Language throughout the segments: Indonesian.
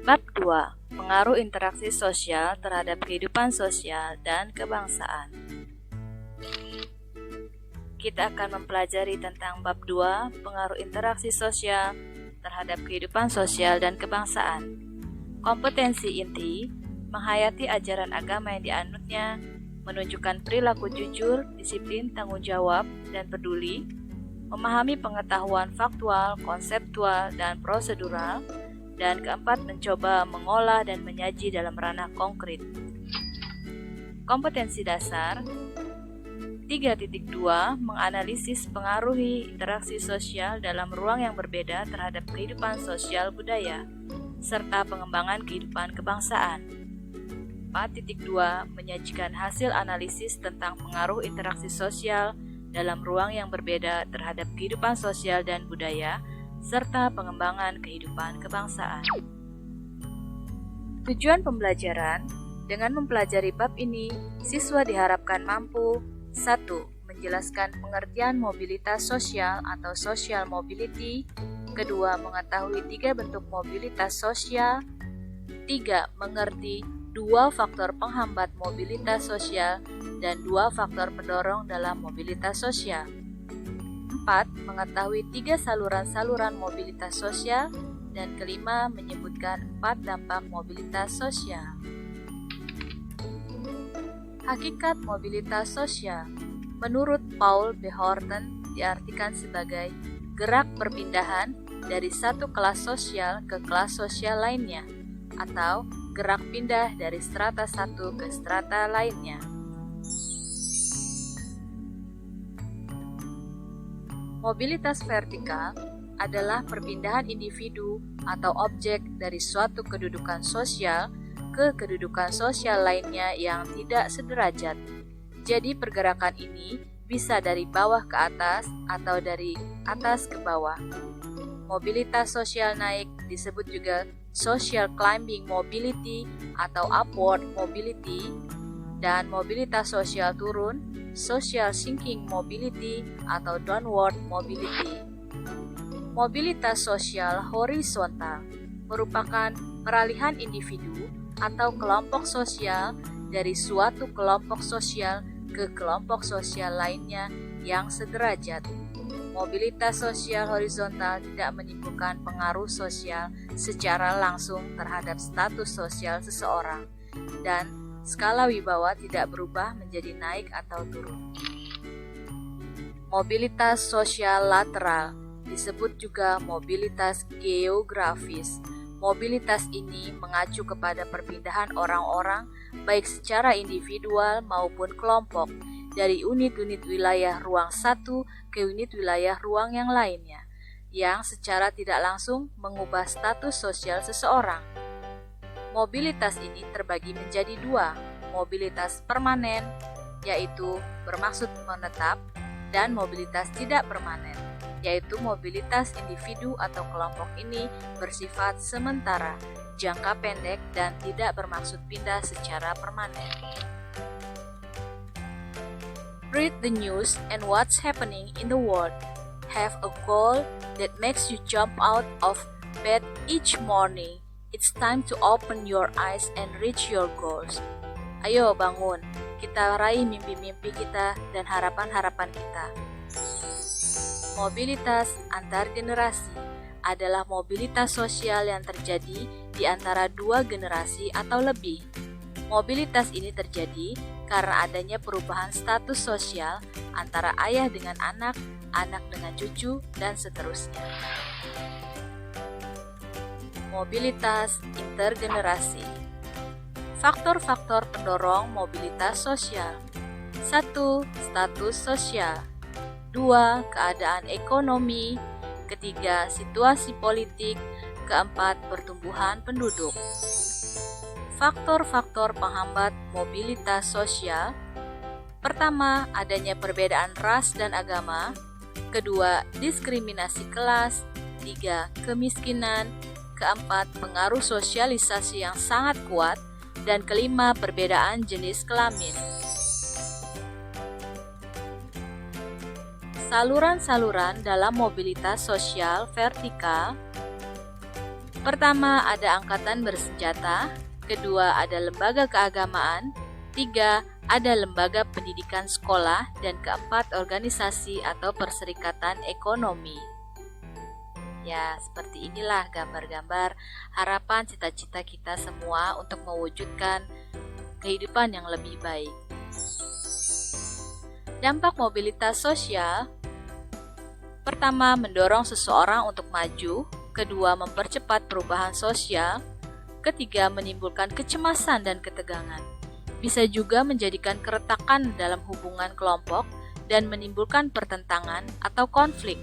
Bab 2. Pengaruh interaksi sosial terhadap kehidupan sosial dan kebangsaan. Kita akan mempelajari tentang bab 2, pengaruh interaksi sosial terhadap kehidupan sosial dan kebangsaan. Kompetensi inti, menghayati ajaran agama yang dianutnya, menunjukkan perilaku jujur, disiplin, tanggung jawab, dan peduli, memahami pengetahuan faktual, konseptual, dan prosedural, dan keempat, mencoba mengolah dan menyaji dalam ranah konkret. Kompetensi dasar 3.2 menganalisis pengaruhi interaksi sosial dalam ruang yang berbeda terhadap kehidupan sosial budaya, serta pengembangan kehidupan kebangsaan. 4.2 menyajikan hasil analisis tentang pengaruh interaksi sosial dalam ruang yang berbeda terhadap kehidupan sosial dan budaya, serta pengembangan kehidupan kebangsaan. Tujuan pembelajaran, dengan mempelajari bab ini, siswa diharapkan mampu 1. Menjelaskan pengertian mobilitas sosial atau social mobility. 2. Mengetahui 3 bentuk mobilitas sosial. 3. Mengerti 2 faktor penghambat mobilitas sosial dan 2 faktor pendorong dalam mobilitas sosial. 4. Mengetahui 3 saluran-saluran mobilitas sosial, dan 5. Menyebutkan 4 dampak mobilitas sosial. Hakikat mobilitas sosial menurut Paul B. Horton diartikan sebagai gerak perpindahan dari satu kelas sosial ke kelas sosial lainnya, atau gerak pindah dari strata satu ke strata lainnya. Mobilitas vertikal adalah perpindahan individu atau objek dari suatu kedudukan sosial ke kedudukan sosial lainnya yang tidak sederajat. Jadi pergerakan ini bisa dari bawah ke atas atau dari atas ke bawah. Mobilitas sosial naik disebut juga social climbing mobility atau upward mobility, dan mobilitas sosial turun, social sinking mobility atau downward mobility. Mobilitas sosial horizontal merupakan peralihan individu atau kelompok sosial dari suatu kelompok sosial ke kelompok sosial lainnya yang sederajat. Mobilitas sosial horizontal tidak menimbulkan pengaruh sosial secara langsung terhadap status sosial seseorang, dan skala wibawa tidak berubah menjadi naik atau turun. Mobilitas sosial lateral disebut juga mobilitas geografis. Mobilitas ini mengacu kepada perpindahan orang-orang baik secara individual maupun kelompok dari unit-unit wilayah ruang satu ke unit wilayah ruang yang lainnya, yang secara tidak langsung mengubah status sosial seseorang. Mobilitas ini terbagi menjadi 2, mobilitas permanen, yaitu bermaksud menetap, dan mobilitas tidak permanen, yaitu mobilitas individu atau kelompok ini bersifat sementara, jangka pendek, dan tidak bermaksud pindah secara permanen. Read the news and what's happening in the world. Have a goal that makes you jump out of bed each morning. It's time to open your eyes and reach your goals. Ayo bangun, kita raih mimpi-mimpi kita dan harapan-harapan kita. Mobilitas antar generasi adalah mobilitas sosial yang terjadi di antara 2 generasi atau lebih. Mobilitas ini terjadi karena adanya perubahan status sosial antara ayah dengan anak, anak dengan cucu, dan seterusnya. Mobilitas intergenerasi. Faktor-faktor pendorong mobilitas sosial. 1. Status sosial. 2. Keadaan ekonomi. 3. Situasi politik. 4. Pertumbuhan penduduk. Faktor-faktor penghambat mobilitas sosial. Pertama, adanya perbedaan ras dan agama. 2. Diskriminasi kelas. 3. Kemiskinan. 4. Pengaruh sosialisasi yang sangat kuat. Dan 5. Perbedaan jenis kelamin. Saluran-saluran dalam mobilitas sosial vertikal. Pertama, ada angkatan bersenjata. Kedua, ada lembaga keagamaan. Tiga, ada lembaga pendidikan sekolah. Dan keempat, organisasi atau perserikatan ekonomi. Ya, seperti inilah gambar-gambar harapan cita-cita kita semua untuk mewujudkan kehidupan yang lebih baik. Dampak mobilitas sosial. Pertama, mendorong seseorang untuk maju. Kedua, mempercepat perubahan sosial. Ketiga, menimbulkan kecemasan dan ketegangan. Bisa juga menjadikan keretakan dalam hubungan kelompok dan menimbulkan pertentangan atau konflik.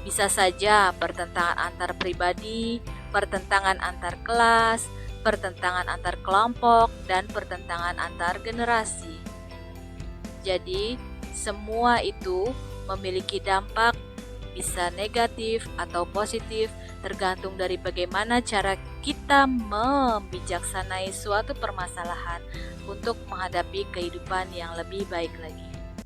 Bisa saja pertentangan antar pribadi, pertentangan antar kelas, pertentangan antar kelompok, dan pertentangan antar generasi. Jadi, semua itu memiliki dampak bisa negatif atau positif tergantung dari bagaimana cara kita membijaksanai suatu permasalahan untuk menghadapi kehidupan yang lebih baik lagi.